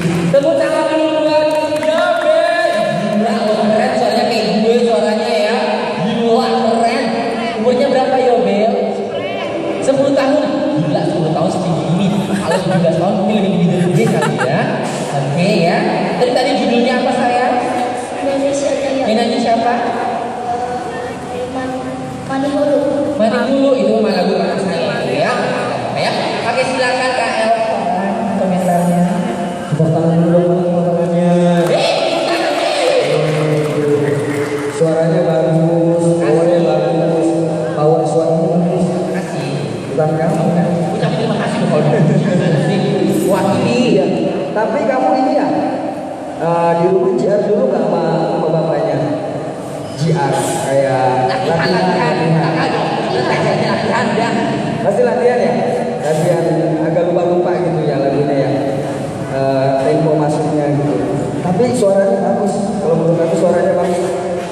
Tepuk tangan dulu buat Yobel. Gila, oh, keren suaranya kayak gue suaranya ya. Gila, keren. Umurnya berapa Yobel? 10 tahun. Gila, 10 tahun setinggi ini. Kalau 19 tahun mungkin lebih gede kali ya. Oke ya. Tadi judulnya apa sayang? Indonesia Jaya. Mainannya siapa? Mani Hulu. Mani Hulu itu mah lagu anak saya itu ya. Ya. Oke, silakan Kak Elva komentarnya. Tepuk tangan dulu teman-temannya. Suaranya bagus, powernya bagus, power suaranya bagus. Terima kasih. Bukan kamu kan? Ucap terima kasih kalau wakili. Iya. Tapi kamu ini ya di rumah JR dulu gak sama bapaknya? JR kayak Latihan. Pasti latihan ya? Latihan agak lupa-lupa gitu ya lagunya ya. Tempo masuknya gitu. Tapi suaranya bagus. Kalau menurut aku suaranya bagus.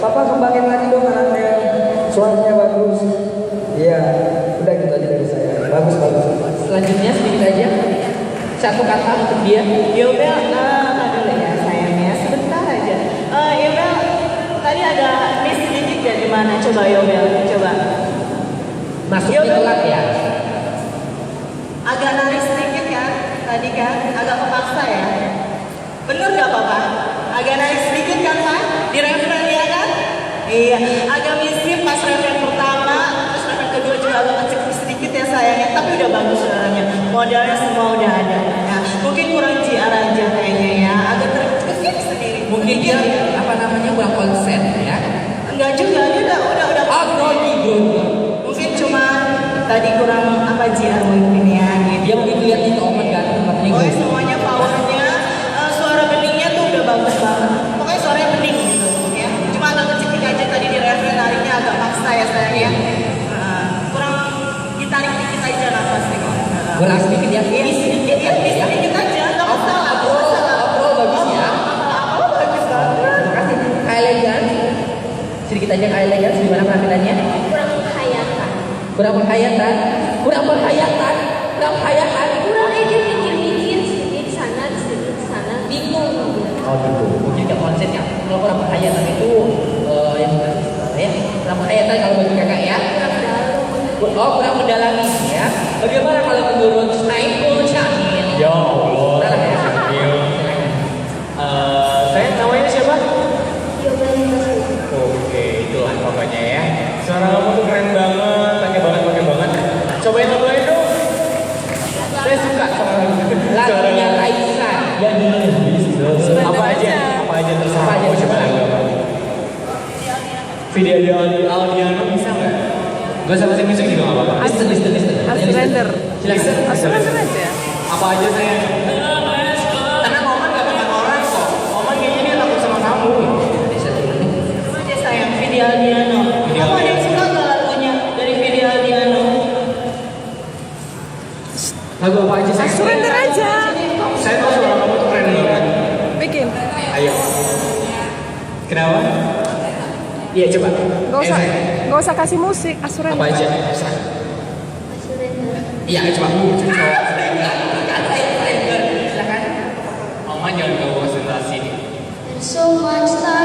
Papa kembangin lagi dong anaknya. Suaranya bagus. Iya, udah gitu aja dari saya. Bagus. Selanjutnya sedikit aja. Satu kata untuk dia. Yobel, dulu ya sayangnya, sebentar aja. Yobel, tadi ada miss sedikit ya di mana? Coba Yobel, coba. Masuknya telat ya. Agak nari sedikit kan? Tadi kan, agak kepaksa ya. Bener gak Papa? Agak nari sedikit kan Pak? Di referen ya kan? Iya, agak miskin pas referen pertama, terus referen kedua juga agak kecil sedikit ya sayangnya. Tapi udah bagus suaranya, modalnya semua udah ada. Nah, mungkin kurang JR aja kayaknya ya, agak terkekeh sendiri. Mungkin dia apa namanya kurang konsen ya. Enggak juga, dia udah. Oh, grogi. Mungkin cuma tadi kurang apa JR mungkin ya. Gitu. Dia begitu lihat itu omen ganteng katanya Oh, gitu. semuanya powernya, suara beningnya tuh udah bagus banget. Pokoknya suaranya bening gitu ya. Cuma agak kecil aja tadi di referen narinya agak maksa ya sayang ya. Kurang ditarik dikit aja nafasnya kalau nggak salah. Kurang sedikit ya. Iya sedikit ya, sedikit aja. Nggak masalah. Aprol bagus ya. Oh, bagus banget. Terima kasih. Kak Elegan. Sedikit aja Kak Elegan, gimana penampilannya? Kurang menghayatkan. Kurang penghayatan. Kurang aja mikir-mikir sedikit sana, sedikit sana, bingung. Oh gitu. Mungkin nggak konsen ya. Kalau kurang penghayatan itu yang ya kurang penghayatan kalau bagi kakak ya. Kurang dalam. Oh kurang mendalami ya. Bagaimana kalau menurut Saiful Syahid? Ya Allah. Salah ya. Iya. Saya namanya siapa? Yobel Basri. Oke, itulah pokoknya ya. Suara kamu tuh keren banget, pakai banget. Cobain lain dong. Saya suka sama Lagunya Raisa. Ya Apa aja terserah. Apa aja, Mau coba lagu apa? Video Aldiano bisa nggak? Gak usah bahasa musik juga nggak apa-apa. Listen. Surrender. Silakan. aja. Apa aja saya? Karena Oman gak makan orang kok. Oman kayaknya dia takut sama kamu. Coba aja sayang, Video Aldiano. Kamu ada yang suka nggak lagunya dari Video Aldiano? Lagu apa aja saya? Surrender aja. Saya tahu suara kamu tuh keren banget. Bikin. Ayo. Kenapa? Iya coba. Gak usah kasih musik, surrender. Apa aja? Terserah. Surrender. Iya coba. Silakan. Oman jangan gak konsentrasi. There's so much time.